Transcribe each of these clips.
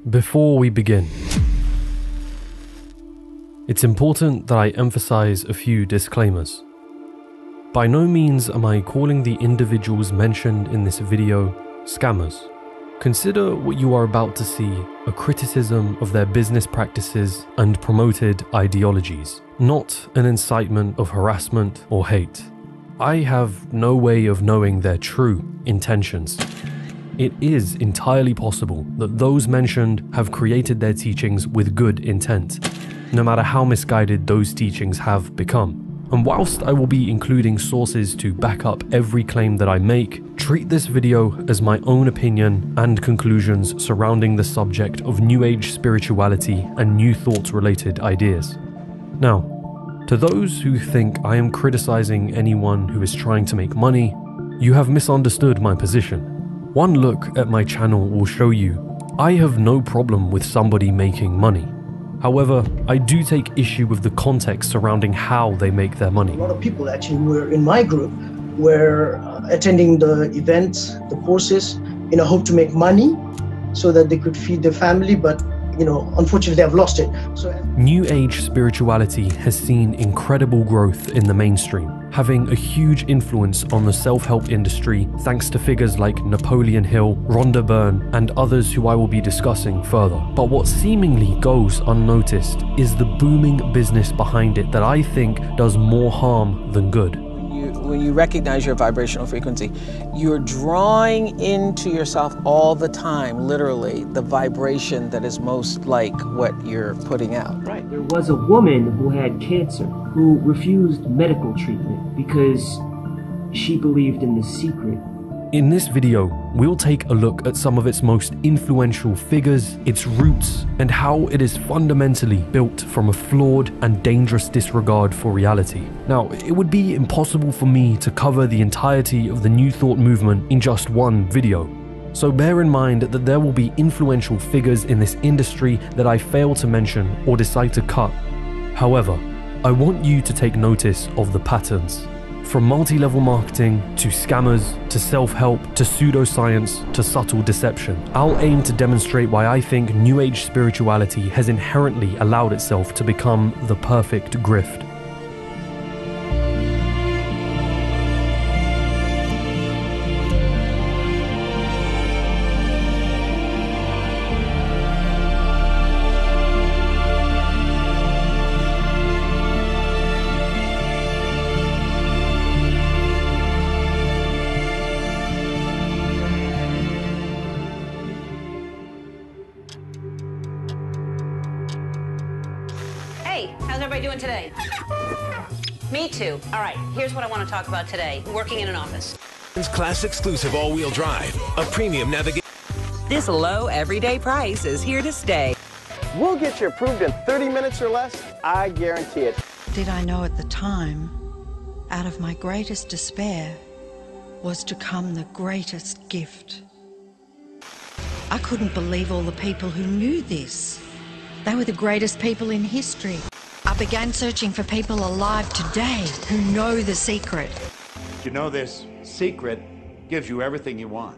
Before we begin, it's important that I emphasize a few disclaimers. By no means am I calling the individuals mentioned in this video scammers. Consider what you are about to see a criticism of their business practices and promoted ideologies, not an incitement of harassment or hate. I have no way of knowing their true intentions. It is entirely possible that those mentioned have created their teachings with good intent, no matter how misguided those teachings have become. And whilst I will be including sources to back up every claim that I make, treat this video as my own opinion and conclusions surrounding the subject of New Age spirituality and New Thought related ideas. Now, to those who think I am criticizing anyone who is trying to make money, you have misunderstood my position. One look at my channel will show you I have no problem with somebody making money. However, I do take issue with the context surrounding how they make their money. A lot of people actually were in my group were attending the events, the courses, in a hope to make money so that they could feed their family, but unfortunately they have lost it. New Age spirituality has seen incredible growth in the mainstream, having a huge influence on the self-help industry thanks to figures like Napoleon Hill, Rhonda Byrne, and others who I will be discussing further. But what seemingly goes unnoticed is the booming business behind it that I think does more harm than good. When you recognize your vibrational frequency, you're drawing into yourself all the time, literally, the vibration that is most like what you're putting out. Right. There was a woman who had cancer who refused medical treatment because she believed in the secret. In this video, we'll take a look at some of its most influential figures, its roots, and how it is fundamentally built from a flawed and dangerous disregard for reality. Now, it would be impossible for me to cover the entirety of the New Thought movement in just one video. So bear in mind that there will be influential figures in this industry that I fail to mention or decide to cut. However, I want you to take notice of the patterns. From multi-level marketing, to scammers, to self-help, to pseudoscience, to subtle deception. I'll aim to demonstrate why I think New Age spirituality has inherently allowed itself to become the perfect grift. Hey, how's everybody doing today? Me too. All right, here's what I want to talk about today. Working in an office. Class exclusive all-wheel drive, a premium navigation. This low everyday price is here to stay. We'll get you approved in 30 minutes or less, I guarantee it. Did I know at the time, out of my greatest despair, was to come the greatest gift. I couldn't believe all the people who knew this. They were the greatest people in history. I began searching for people alive today who know the secret. You know, this secret gives you everything you want.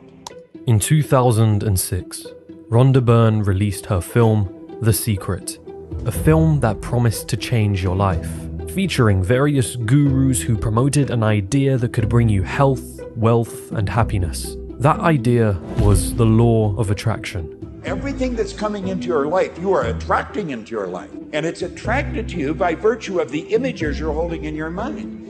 In 2006, Rhonda Byrne released her film, The Secret, a film that promised to change your life, featuring various gurus who promoted an idea that could bring you health, wealth, and happiness. That idea was the law of attraction. Everything that's coming into your life, you are attracting into your life. And it's attracted to you by virtue of the images you're holding in your mind.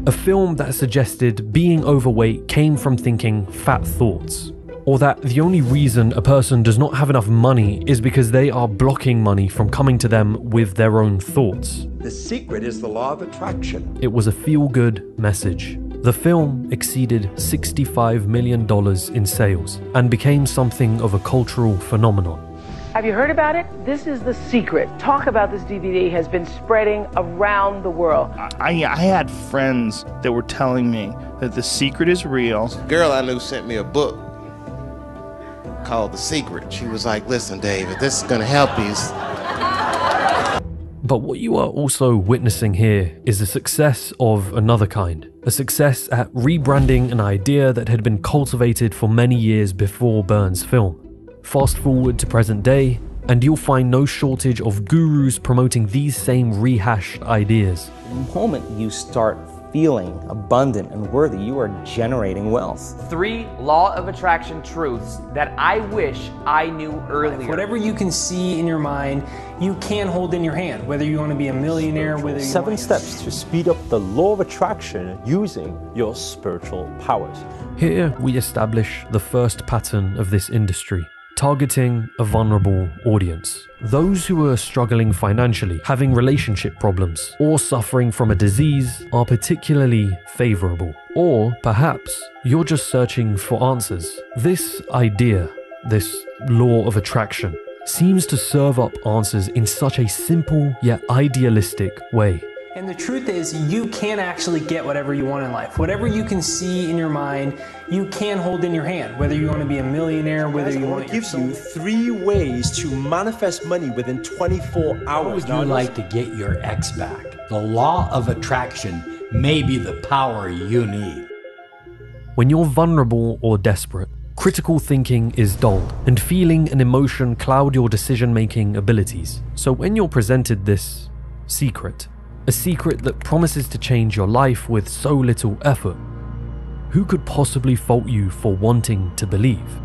A film that suggested being overweight came from thinking fat thoughts, or that the only reason a person does not have enough money is because they are blocking money from coming to them with their own thoughts. The secret is the law of attraction. It was a feel-good message. The film exceeded $65 million in sales and became something of a cultural phenomenon. Have you heard about it? This is The Secret. Talk about this DVD has been spreading around the world. I had friends that were telling me that The Secret is real. A girl I knew sent me a book called The Secret. She was like, listen, David, this is gonna help you. But what you are also witnessing here is a success of another kind. A success at rebranding an idea that had been cultivated for many years before Byrne's film. Fast forward to present day, and you'll find no shortage of gurus promoting these same rehashed ideas. The moment you start feeling abundant and worthy, you are generating wealth. 3 law of attraction truths that I wish I knew earlier. Whatever you can see in your mind, you can hold in your hand, whether you want to be a millionaire, whether you 7 steps to speed up the law of attraction using your spiritual powers. Here we establish the first pattern of this industry, targeting a vulnerable audience. Those who are struggling financially, having relationship problems, or suffering from a disease are particularly favorable. Or perhaps you're just searching for answers. This idea, this law of attraction, seems to serve up answers in such a simple yet idealistic way. And the truth is, you can actually get whatever you want in life. Whatever you can see in your mind, you can hold in your hand. Whether you want to be a millionaire, whether you want to... gives you 3 ways to manifest money within 24 hours. How would you like to get your ex back? The law of attraction may be the power you need. When you're vulnerable or desperate, critical thinking is dulled, and feeling and emotion cloud your decision-making abilities. So when you're presented this secret, a secret that promises to change your life with so little effort, who could possibly fault you for wanting to believe?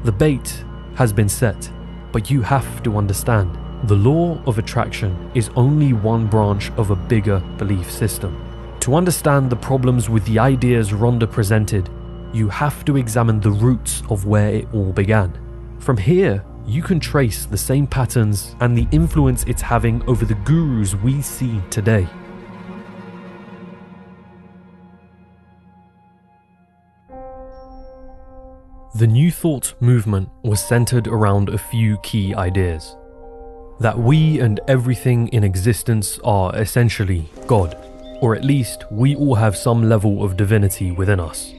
The bait has been set, but you have to understand, the law of attraction is only one branch of a bigger belief system. To understand the problems with the ideas Rhonda presented, you have to examine the roots of where it all began. From here, you can trace the same patterns and the influence it's having over the gurus we see today. The New Thought movement was centered around a few key ideas. That we and everything in existence are essentially God, or at least we all have some level of divinity within us.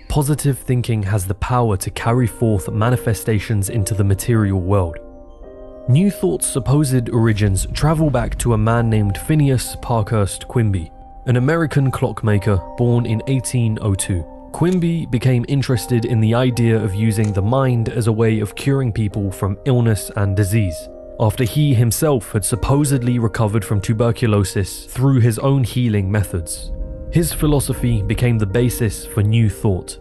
Positive thinking has the power to carry forth manifestations into the material world. New Thought's supposed origins travel back to a man named Phineas Parkhurst Quimby, an American clockmaker born in 1802. Quimby became interested in the idea of using the mind as a way of curing people from illness and disease, after he himself had supposedly recovered from tuberculosis through his own healing methods. His philosophy became the basis for New Thought.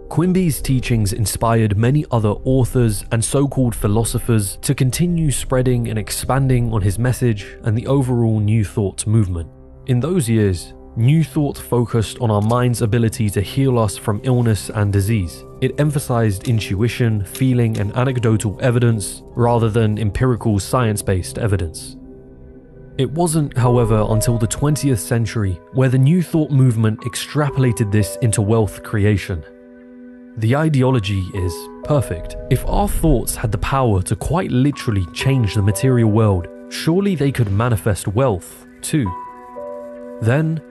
Quimby's teachings inspired many other authors and so-called philosophers to continue spreading and expanding on his message and the overall New Thought movement. In those years, New Thought focused on our mind's ability to heal us from illness and disease. It emphasized intuition, feeling, and anecdotal evidence rather than empirical science-based evidence. It wasn't, however, until the 20th century where the New Thought movement extrapolated this into wealth creation. The ideology is perfect. If our thoughts had the power to quite literally change the material world, surely they could manifest wealth too. Then,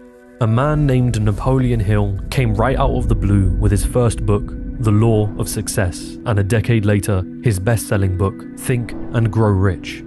a man named Napoleon Hill came right out of the blue with his first book, The Law of Success, and a decade later, his best-selling book, Think and Grow Rich.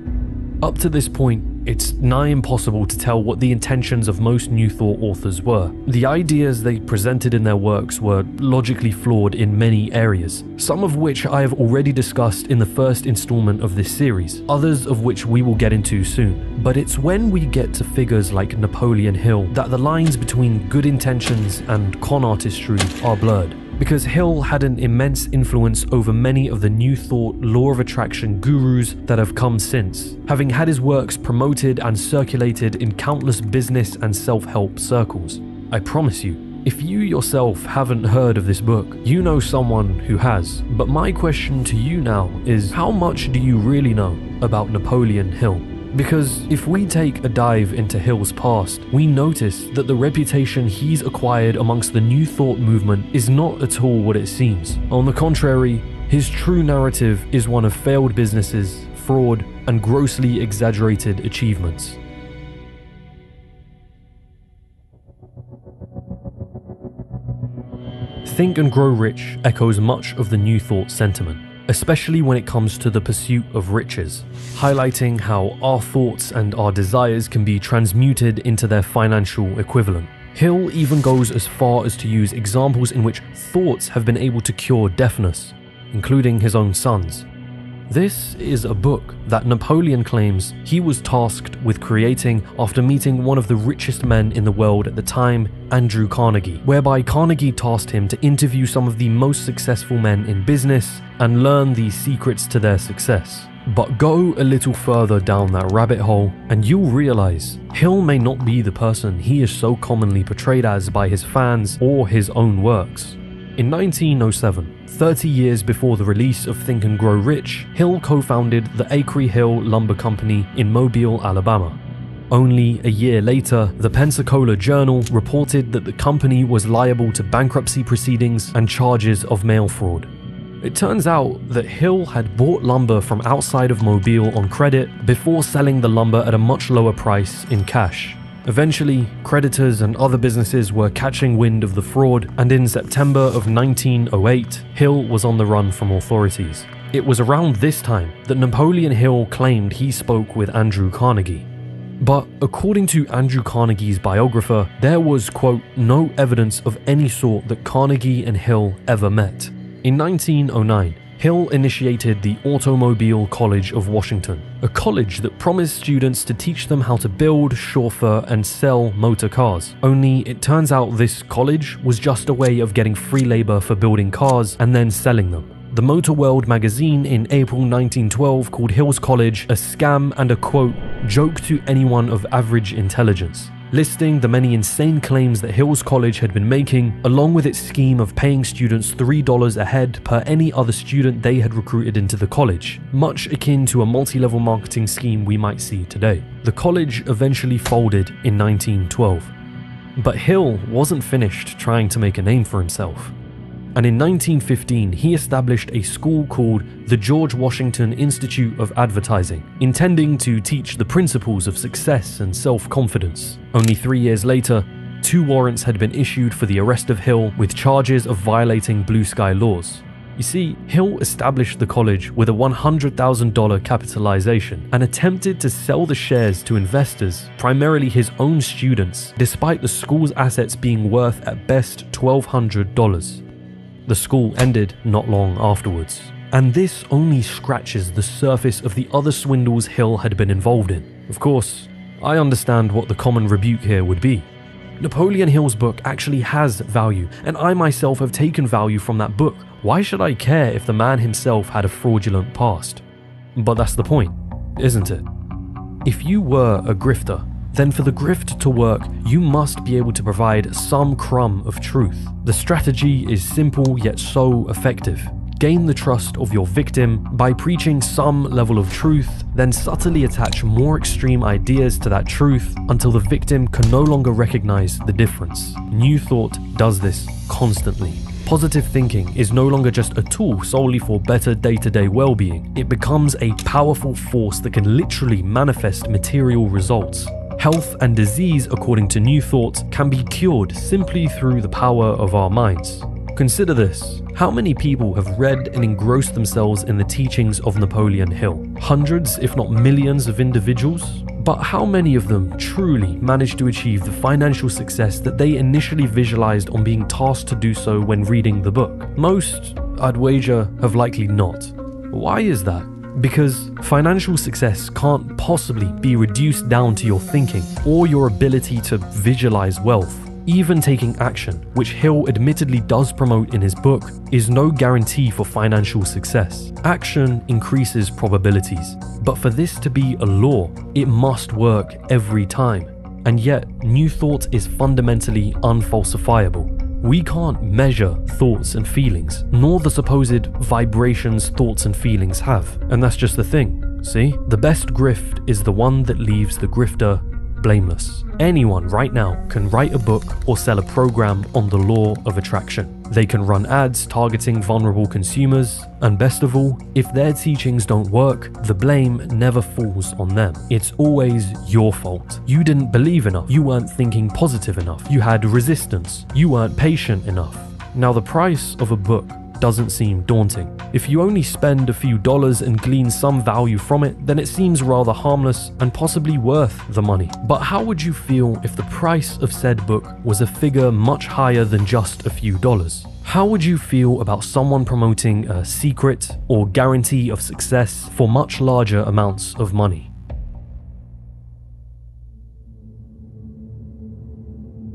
Up to this point, it's nigh impossible to tell what the intentions of most New Thought authors were. The ideas they presented in their works were logically flawed in many areas, some of which I have already discussed in the first installment of this series, others of which we will get into soon. But it's when we get to figures like Napoleon Hill that the lines between good intentions and con artistry are blurred. Because Hill had an immense influence over many of the New Thought law of attraction gurus that have come since, having had his works promoted and circulated in countless business and self-help circles. I promise you, if you yourself haven't heard of this book, you know someone who has. But my question to you now is, how much do you really know about Napoleon Hill? Because if we take a dive into Hill's past, we notice that the reputation he's acquired amongst the New Thought movement is not at all what it seems. On the contrary, his true narrative is one of failed businesses, fraud, and grossly exaggerated achievements. Think and Grow Rich echoes much of the New Thought sentiment, especially when it comes to the pursuit of riches, highlighting how our thoughts and our desires can be transmuted into their financial equivalent. Hill even goes as far as to use examples in which thoughts have been able to cure deafness, including his own sons. This is a book that Napoleon claims he was tasked with creating after meeting one of the richest men in the world at the time, Andrew Carnegie, whereby Carnegie tasked him to interview some of the most successful men in business and learn the secrets to their success. But go a little further down that rabbit hole and you'll realize Hill may not be the person he is so commonly portrayed as by his fans or his own works. In 1907, 30 years before the release of Think and Grow Rich, Hill co-founded the Acre Hill Lumber Company in Mobile, Alabama. Only a year later, the Pensacola Journal reported that the company was liable to bankruptcy proceedings and charges of mail fraud. It turns out that Hill had bought lumber from outside of Mobile on credit before selling the lumber at a much lower price in cash. Eventually, creditors and other businesses were catching wind of the fraud, and in September of 1908, Hill was on the run from authorities. It was around this time that Napoleon Hill claimed he spoke with Andrew Carnegie. But according to Andrew Carnegie's biographer, there was, quote, no evidence of any sort that Carnegie and Hill ever met. In 1909, Hill initiated the Automobile College of Washington, a college that promised students to teach them how to build, chauffeur, and sell motor cars. Only it turns out this college was just a way of getting free labor for building cars and then selling them. The Motor World magazine in April 1912 called Hill's college a scam and a, quote, joke to anyone of average intelligence, listing the many insane claims that Hill's college had been making, along with its scheme of paying students $3 a head per any other student they had recruited into the college, much akin to a multi-level marketing scheme we might see today. The college eventually folded in 1912. But Hill wasn't finished trying to make a name for himself. And in 1915, he established a school called the George Washington Institute of Advertising, intending to teach the principles of success and self-confidence. Only 3 years later, 2 warrants had been issued for the arrest of Hill with charges of violating blue sky laws. You see, Hill established the college with a $100,000 capitalization and attempted to sell the shares to investors, primarily his own students, despite the school's assets being worth at best $1,200. The school ended not long afterwards. And this only scratches the surface of the other swindles Hill had been involved in. Of course, I understand what the common rebuke here would be. Napoleon Hill's book actually has value, and I myself have taken value from that book. Why should I care if the man himself had a fraudulent past? But that's the point, isn't it? If you were a grifter, then for the grift to work, you must be able to provide some crumb of truth. The strategy is simple yet so effective. Gain the trust of your victim by preaching some level of truth, then subtly attach more extreme ideas to that truth until the victim can no longer recognize the difference. New Thought does this constantly. Positive thinking is no longer just a tool solely for better day-to-day well-being. It becomes a powerful force that can literally manifest material results. Health and disease, according to New Thought, can be cured simply through the power of our minds. Consider this. How many people have read and engrossed themselves in the teachings of Napoleon Hill? Hundreds, if not millions of individuals? But how many of them truly managed to achieve the financial success that they initially visualized on being tasked to do so when reading the book? Most, I'd wager, have likely not. Why is that? Because financial success can't possibly be reduced down to your thinking or your ability to visualize wealth. Even taking action, which Hill admittedly does promote in his book, is no guarantee for financial success. Action increases probabilities, but for this to be a law, it must work every time. And yet, New Thought is fundamentally unfalsifiable. We can't measure thoughts and feelings, nor the supposed vibrations thoughts and feelings have. And that's just the thing, see? The best grift is the one that leaves the grifter blameless. Anyone right now can write a book or sell a program on the law of attraction. They can run ads targeting vulnerable consumers, and best of all, if their teachings don't work, the blame never falls on them. It's always your fault. You didn't believe enough. You weren't thinking positive enough. You had resistance. You weren't patient enough. Now, the price of a book doesn't seem daunting. If you only spend a few dollars and glean some value from it, then it seems rather harmless and possibly worth the money. But how would you feel if the price of said book was a figure much higher than just a few dollars? How would you feel about someone promoting a secret or guarantee of success for much larger amounts of money?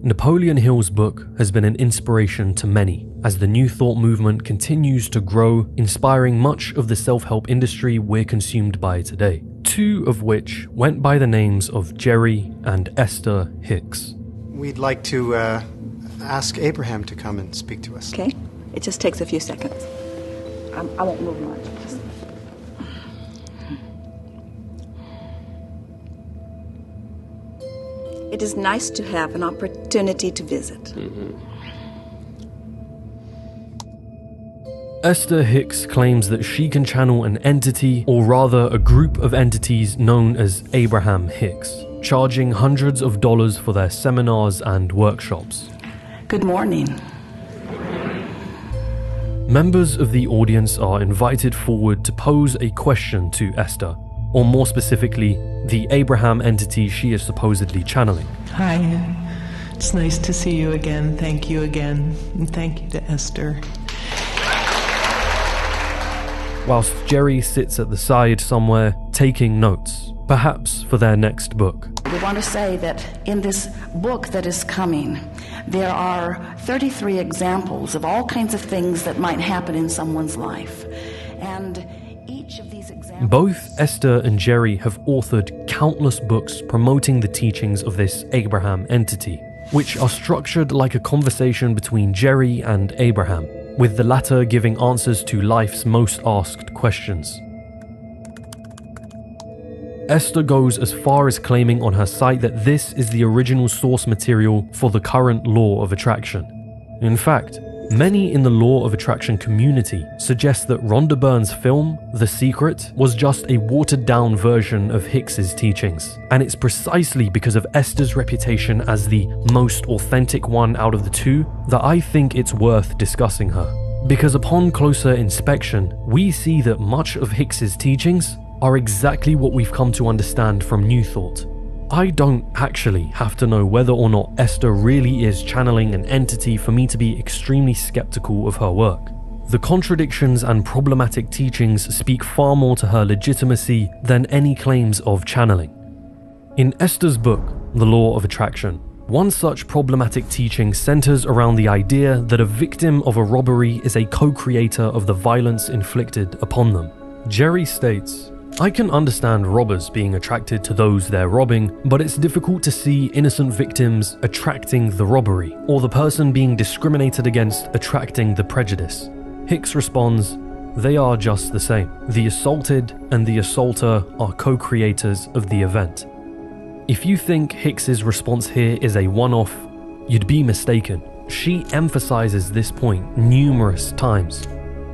Napoleon Hill's book has been an inspiration to many as the New Thought movement continues to grow, inspiring much of the self-help industry we're consumed by today, two of which went by the names of Jerry and Esther Hicks. We'd like to ask Abraham to come and speak to us. Okay, it just takes a few seconds. I won't move much. It is nice to have an opportunity to visit. Esther Hicks claims that she can channel an entity, or rather a group of entities known as Abraham Hicks, charging hundreds of dollars for their seminars and workshops. Good morning. Members of the audience are invited forward to pose a question to Esther, or more specifically, the Abraham entity she is supposedly channeling. Hi, it's nice to see you again. Thank you again, and thank you to Esther. Whilst Jerry sits at the side somewhere, taking notes, perhaps for their next book. We want to say that in this book that is coming, there are 33 examples of all kinds of things that might happen in someone's life. And each of these examples... Both Esther and Jerry have authored countless books promoting the teachings of this Abraham entity, which are structured like a conversation between Jerry and Abraham, with the latter giving answers to life's most asked questions. Esther goes as far as claiming on her site that this is the original source material for the current law of attraction. In fact, many in the law of attraction community suggest that Rhonda Byrne's film, The Secret, was just a watered-down version of Hicks's teachings, and it's precisely because of Esther's reputation as the most authentic one out of the two that I think it's worth discussing her. Because upon closer inspection, we see that much of Hicks's teachings are exactly what we've come to understand from New Thought. I don't actually have to know whether or not Esther really is channeling an entity for me to be extremely skeptical of her work. The contradictions and problematic teachings speak far more to her legitimacy than any claims of channeling. In Esther's book, The Law of Attraction, one such problematic teaching centers around the idea that a victim of a robbery is a co-creator of the violence inflicted upon them. Jerry states, I can understand robbers being attracted to those they're robbing, but it's difficult to see innocent victims attracting the robbery, or the person being discriminated against attracting the prejudice. Hicks responds, they are just the same. The assaulted and the assaulter are co-creators of the event. If you think Hicks's response here is a one-off, you'd be mistaken. She emphasizes this point numerous times.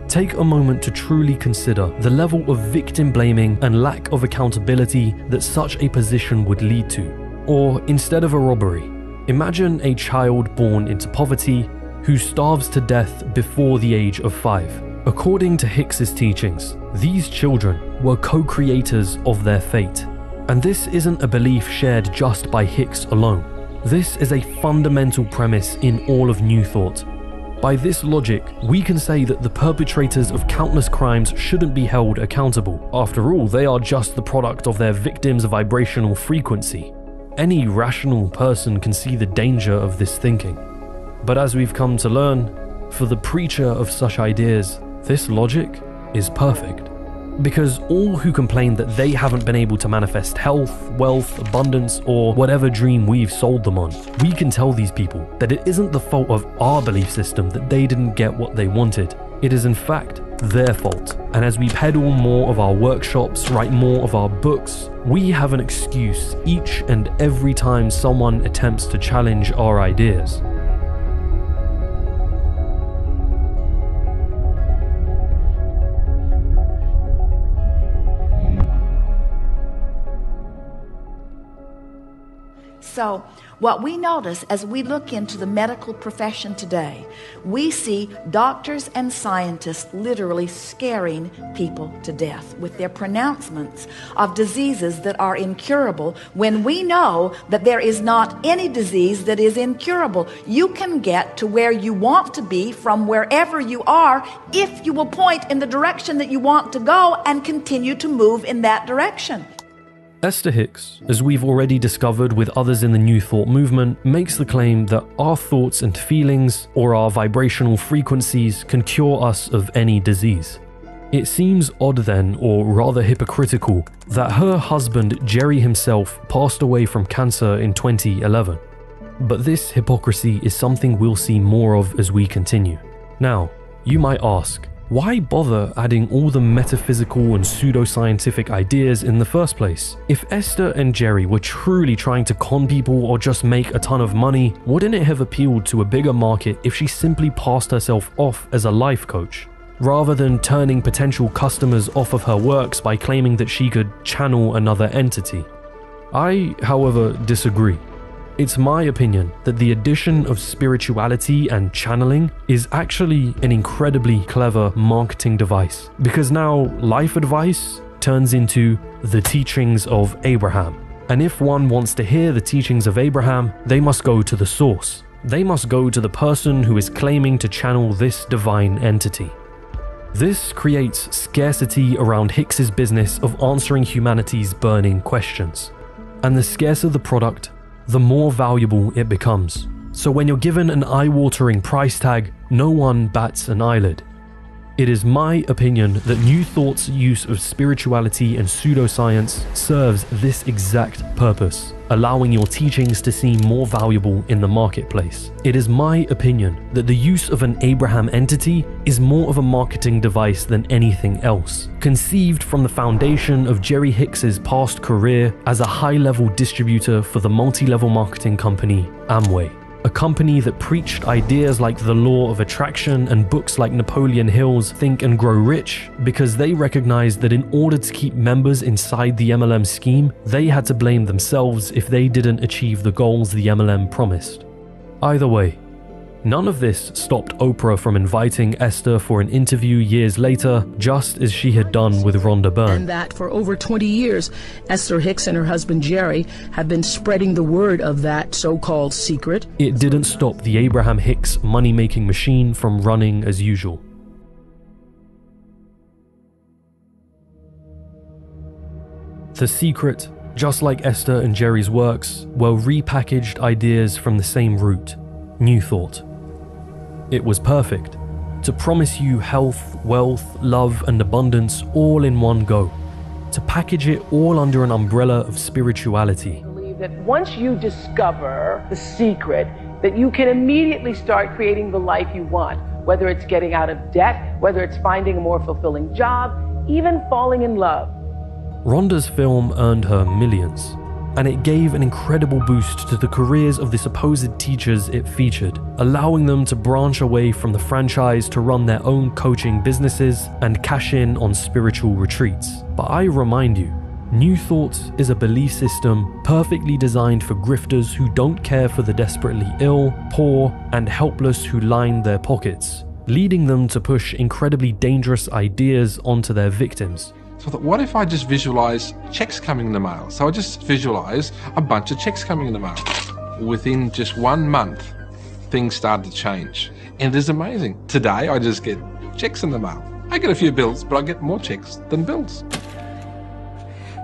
Take a moment to truly consider the level of victim blaming and lack of accountability that such a position would lead to. Or, instead of a robbery, imagine a child born into poverty who starves to death before the age of 5. According to Hicks's teachings, these children were co-creators of their fate. And this isn't a belief shared just by Hicks alone. This is a fundamental premise in all of New Thought. By this logic, we can say that the perpetrators of countless crimes shouldn't be held accountable. After all, they are just the product of their victims' vibrational frequency. Any rational person can see the danger of this thinking. But as we've come to learn, for the preacher of such ideas, this logic is perfect. Because all who complain that they haven't been able to manifest health, wealth, abundance, or whatever dream we've sold them on, we can tell these people that it isn't the fault of our belief system that they didn't get what they wanted. It is in fact their fault. And as we peddle more of our workshops, write more of our books, we have an excuse each and every time someone attempts to challenge our ideas. So what we notice as we look into the medical profession today, we see doctors and scientists literally scaring people to death with their pronouncements of diseases that are incurable, when we know that there is not any disease that is incurable. You can get to where you want to be from wherever you are if you will point in the direction that you want to go and continue to move in that direction. Esther Hicks, as we've already discovered with others in the New Thought movement, makes the claim that our thoughts and feelings, or our vibrational frequencies, can cure us of any disease. It seems odd then, or rather hypocritical, that her husband Jerry himself passed away from cancer in 2011. But this hypocrisy is something we'll see more of as we continue. Now, you might ask, why bother adding all the metaphysical and pseudoscientific ideas in the first place? If Esther and Jerry were truly trying to con people or just make a ton of money, wouldn't it have appealed to a bigger market if she simply passed herself off as a life coach, rather than turning potential customers off of her works by claiming that she could channel another entity? I, however, disagree. It's my opinion that the addition of spirituality and channeling is actually an incredibly clever marketing device, because now life advice turns into the teachings of Abraham. And if one wants to hear the teachings of Abraham, they must go to the source. They must go to the person who is claiming to channel this divine entity. This creates scarcity around Hicks's business of answering humanity's burning questions. And the scarcer the product, the more valuable it becomes. So when you're given an eye-watering price tag, no one bats an eyelid. It is my opinion that New Thought's use of spirituality and pseudoscience serves this exact purpose, allowing your teachings to seem more valuable in the marketplace. It is my opinion that the use of an Abraham entity is more of a marketing device than anything else, conceived from the foundation of Jerry Hicks's past career as a high-level distributor for the multi-level marketing company Amway. A company that preached ideas like the law of attraction and books like Napoleon Hill's Think and Grow Rich, because they recognized that in order to keep members inside the MLM scheme, they had to blame themselves if they didn't achieve the goals the MLM promised. Either way, none of this stopped Oprah from inviting Esther for an interview years later, just as she had done with Rhonda Byrne. And that for over 20 years, Esther Hicks and her husband Jerry have been spreading the word of that so-called secret. It didn't stop the Abraham Hicks money-making machine from running as usual. The Secret, just like Esther and Jerry's works, were repackaged ideas from the same root, New Thought. It was perfect, to promise you health, wealth, love, and abundance all in one go, to package it all under an umbrella of spirituality. I believe that once you discover the secret, that you can immediately start creating the life you want, whether it's getting out of debt, whether it's finding a more fulfilling job, even falling in love. Rhonda's film earned her millions, and it gave an incredible boost to the careers of the supposed teachers it featured, allowing them to branch away from the franchise to run their own coaching businesses and cash in on spiritual retreats. But I remind you, New Thought is a belief system perfectly designed for grifters who don't care for the desperately ill, poor, and helpless who line their pockets, leading them to push incredibly dangerous ideas onto their victims. So I thought, what if I just visualize checks coming in the mail? So I just visualize a bunch of checks coming in the mail. Within just 1 month, things started to change. And it is amazing. Today, I just get checks in the mail. I get a few bills, but I get more checks than bills.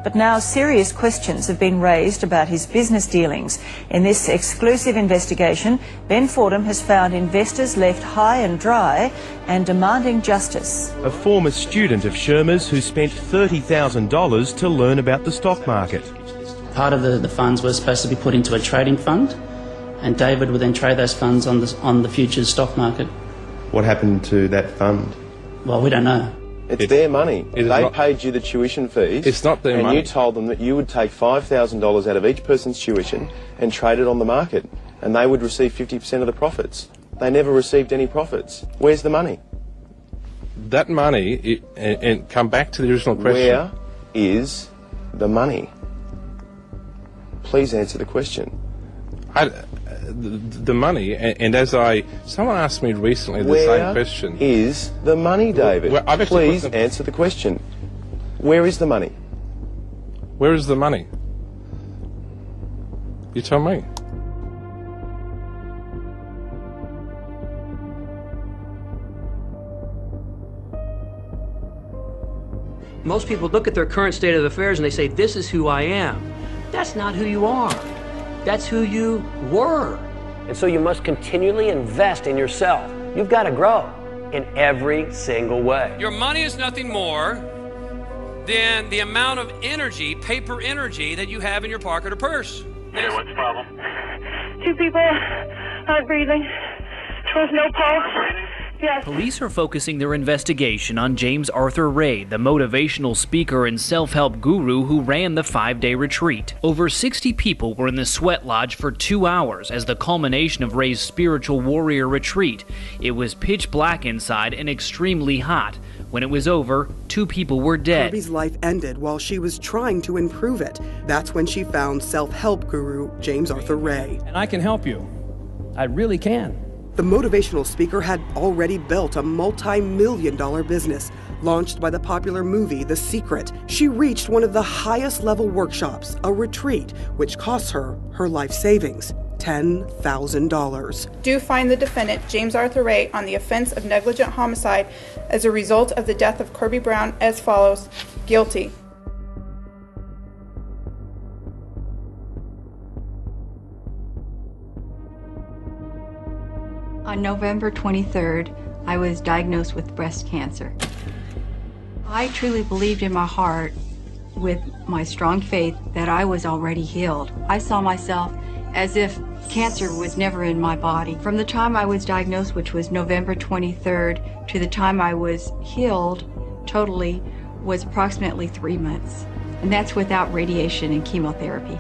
But now serious questions have been raised about his business dealings. In this exclusive investigation, Ben Fordham has found investors left high and dry and demanding justice. A former student of Shermer's who spent $30,000 to learn about the stock market. Part of the funds were supposed to be put into a trading fund, and David would then trade those funds on the futures stock market. What happened to that fund? Well, we don't know. It's their money. They paid you the tuition fees. It's not their money. And you told them that you would take $5,000 out of each person's tuition and trade it on the market, and they would receive 50% of the profits. They never received any profits. Where's the money? That money, and come back to the original question. Where is the money? Please answer the question. The money, and someone asked me recently the same question. Where is the money, David? Please answer the question. Where is the money? Where is the money? You tell me. Most people look at their current state of affairs and they say, this is who I am. That's not who you are. That's who you were. And so you must continually invest in yourself. You've got to grow in every single way. Your money is nothing more than the amount of energy, paper energy, that you have in your pocket or purse. Hey, what's the problem? 2 people, not breathing, with no pulse. Yes. Police are focusing their investigation on James Arthur Ray, the motivational speaker and self-help guru who ran the 5-day retreat. Over 60 people were in the sweat lodge for 2 hours as the culmination of Ray's spiritual warrior retreat. It was pitch black inside and extremely hot. When it was over, 2 people were dead. Kirby's life ended while she was trying to improve it. That's when she found self-help guru James Arthur Ray. And I can help you. I really can. The motivational speaker had already built a multi-million-dollar business, launched by the popular movie The Secret. She reached one of the highest level workshops, a retreat, which cost her her life savings, $10,000. Do find the defendant, James Arthur Ray, on the offense of negligent homicide as a result of the death of Kirby Brown as follows: guilty. On November 23rd, I was diagnosed with breast cancer. I truly believed in my heart, with my strong faith, that I was already healed. I saw myself as if cancer was never in my body. From the time I was diagnosed, which was November 23rd, to the time I was healed totally, was approximately 3 months. And that's without radiation and chemotherapy.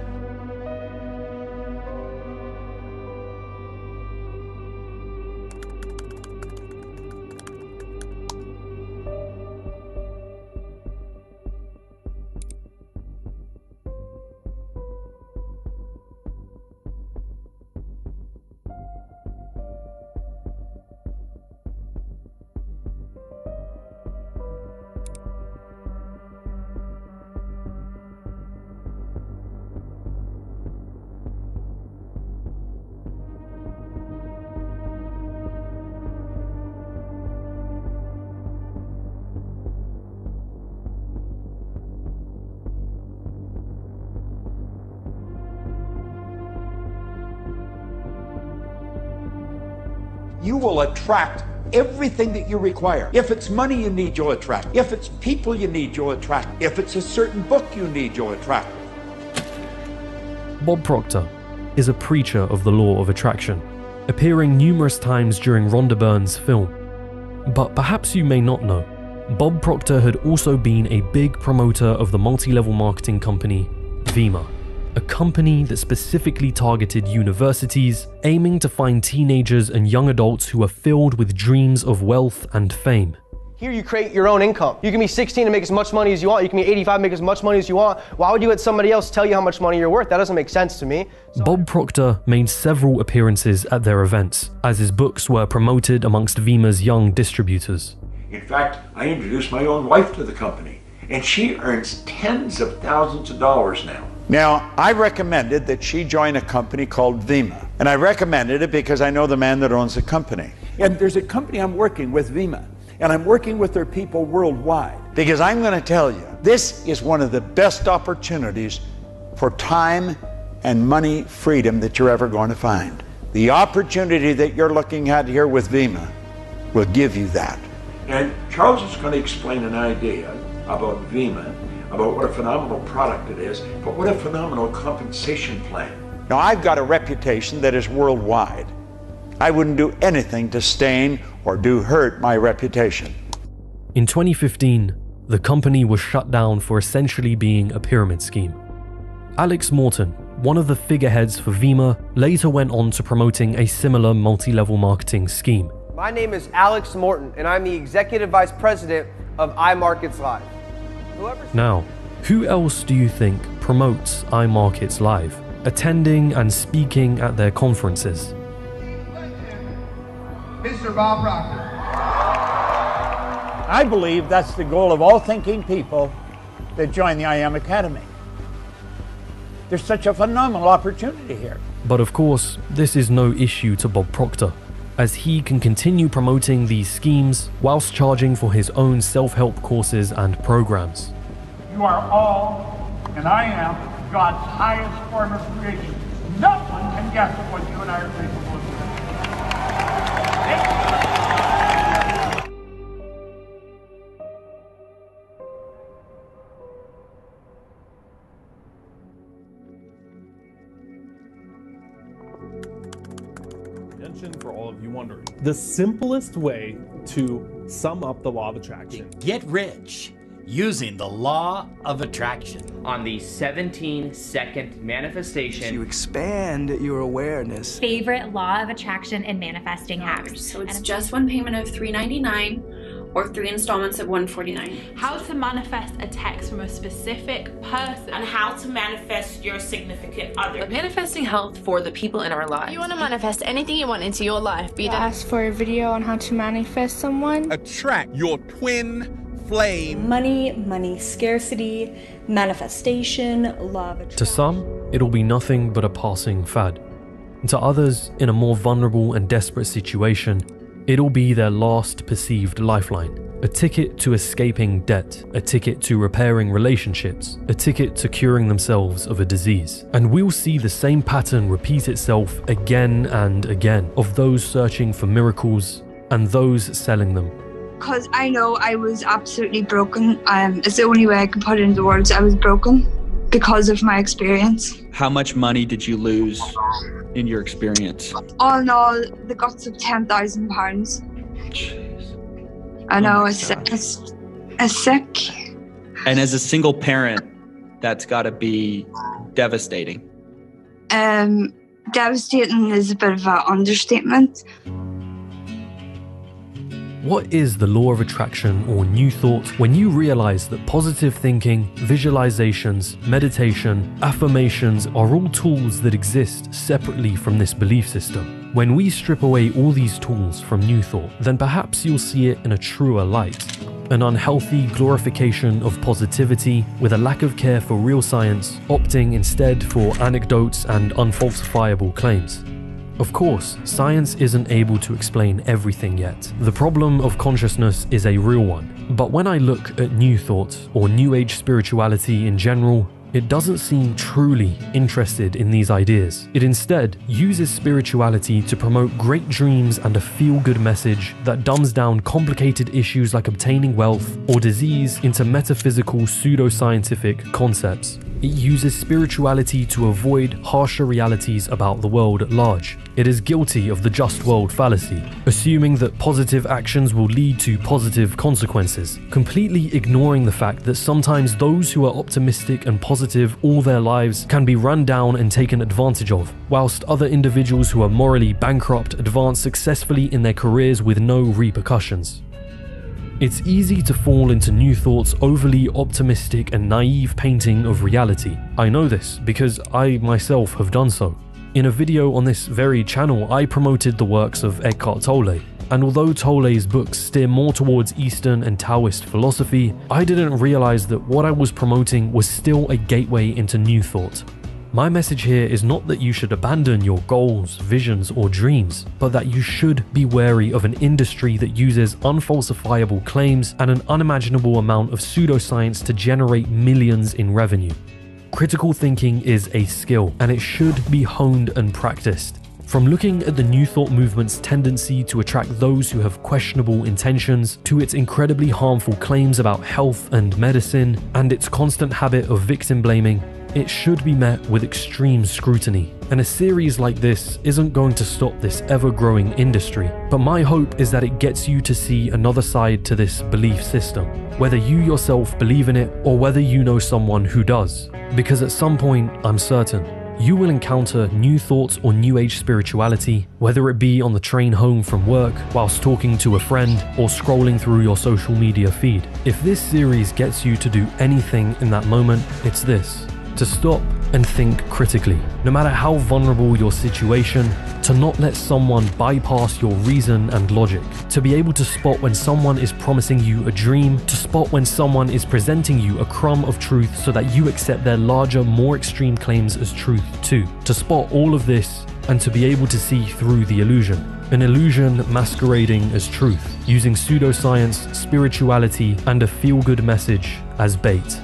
You will attract everything that you require. If it's money you need, you'll attract. If it's people you need, you'll attract. If it's a certain book you need, you'll attract. Bob Proctor is a preacher of the law of attraction, appearing numerous times during Rhonda Byrne's film. But perhaps you may not know, Bob Proctor had also been a big promoter of the multi-level marketing company Vemma, a company that specifically targeted universities, aiming to find teenagers and young adults who are filled with dreams of wealth and fame. Here you create your own income. You can be 16 and make as much money as you want. You can be 85 and make as much money as you want. Why would you let somebody else tell you how much money you're worth? That doesn't make sense to me. Bob Proctor made several appearances at their events, as his books were promoted amongst Vemma's young distributors. In fact, I introduced my own wife to the company, and she earns tens of thousands of dollars now. Now, I recommended that she join a company called Vemma, and I recommended it because I know the man that owns the company. And there's a company I'm working with, Vemma, and I'm working with their people worldwide. Because I'm going to tell you, this is one of the best opportunities for time and money freedom that you're ever going to find. The opportunity that you're looking at here with Vemma will give you that. And Charles is going to explain an idea about Vemma, about what a phenomenal product it is, but what a phenomenal compensation plan. Now, I've got a reputation that is worldwide. I wouldn't do anything to stain or do hurt my reputation. In 2015, the company was shut down for essentially being a pyramid scheme. Alex Morton, one of the figureheads for Vemma, later went on to promoting a similar multi-level marketing scheme. My name is Alex Morton, and I'm the Executive Vice President of iMarkets Live. Now, who else do you think promotes iMarkets Live? attending and speaking at their conferences. Mr. Bob Proctor. I believe that's the goal of all thinking people that join the I Am Academy. There's such a phenomenal opportunity here. But of course, this is no issue to Bob Proctor, as he can continue promoting these schemes whilst charging for his own self-help courses and programs. You are all, and I am, God's highest form of creation. No one can guess at what you and I are capable of doing. For all of you wondering, the simplest way to sum up the law of attraction: get rich using the law of attraction. On the 17-second manifestation, you expand your awareness. Favorite law of attraction and manifesting apps. So it's just one payment of $3.99 or 3 installments of $149. How to manifest a text from a specific person. And how to manifest your significant other. Manifesting health for the people in our lives. You want to manifest anything you want into your life. Be asked for a video on how to manifest someone. Attract your twin flame. Money, scarcity, manifestation, love. To some, it'll be nothing but a passing fad. To others, in a more vulnerable and desperate situation, it'll be their last perceived lifeline. A ticket to escaping debt, a ticket to repairing relationships, a ticket to curing themselves of a disease. And we'll see the same pattern repeat itself again and again of those searching for miracles and those selling them. Because I know I was absolutely broken. It's the only way I can put it into words. I was broken because of my experience. How much money did you lose in your experience? All in all, the guts of £10,000. Jeez. I know, it's sick. And as a single parent, that's got to be devastating. Devastating is a bit of an understatement. What is the law of attraction or new thought when you realize that positive thinking, visualizations, meditation, affirmations are all tools that exist separately from this belief system? When we strip away all these tools from new thought, then perhaps you'll see it in a truer light. An unhealthy glorification of positivity with a lack of care for real science, opting instead for anecdotes and unfalsifiable claims. Of course, science isn't able to explain everything yet. The problem of consciousness is a real one. But when I look at New Thought or New Age spirituality in general, it doesn't seem truly interested in these ideas. It instead uses spirituality to promote great dreams and a feel-good message that dumbs down complicated issues like obtaining wealth or disease into metaphysical pseudoscientific concepts. It uses spirituality to avoid harsher realities about the world at large. It is guilty of the just world fallacy, assuming that positive actions will lead to positive consequences, completely ignoring the fact that sometimes those who are optimistic and positive all their lives can be run down and taken advantage of, whilst other individuals who are morally bankrupt advance successfully in their careers with no repercussions. It's easy to fall into New Thought's overly optimistic and naive painting of reality. I know this because I myself have done so. In a video on this very channel, I promoted the works of Eckhart Tolle, and although Tolle's books steer more towards Eastern and Taoist philosophy, I didn't realize that what I was promoting was still a gateway into New Thought. My message here is not that you should abandon your goals, visions, or dreams, but that you should be wary of an industry that uses unfalsifiable claims and an unimaginable amount of pseudoscience to generate millions in revenue. Critical thinking is a skill, and it should be honed and practiced. From looking at the New Thought movement's tendency to attract those who have questionable intentions, to its incredibly harmful claims about health and medicine, and its constant habit of victim blaming, it should be met with extreme scrutiny. And a series like this isn't going to stop this ever-growing industry. But my hope is that it gets you to see another side to this belief system, whether you yourself believe in it or whether you know someone who does. Because at some point, I'm certain, you will encounter New Thoughts or New Age spirituality, whether it be on the train home from work, whilst talking to a friend, or scrolling through your social media feed. If this series gets you to do anything in that moment, it's this: to stop, and think critically. No matter how vulnerable your situation, to not let someone bypass your reason and logic. To be able to spot when someone is promising you a dream, to spot when someone is presenting you a crumb of truth so that you accept their larger, more extreme claims as truth too. To spot all of this and to be able to see through the illusion. An illusion masquerading as truth, using pseudoscience, spirituality, and a feel-good message as bait.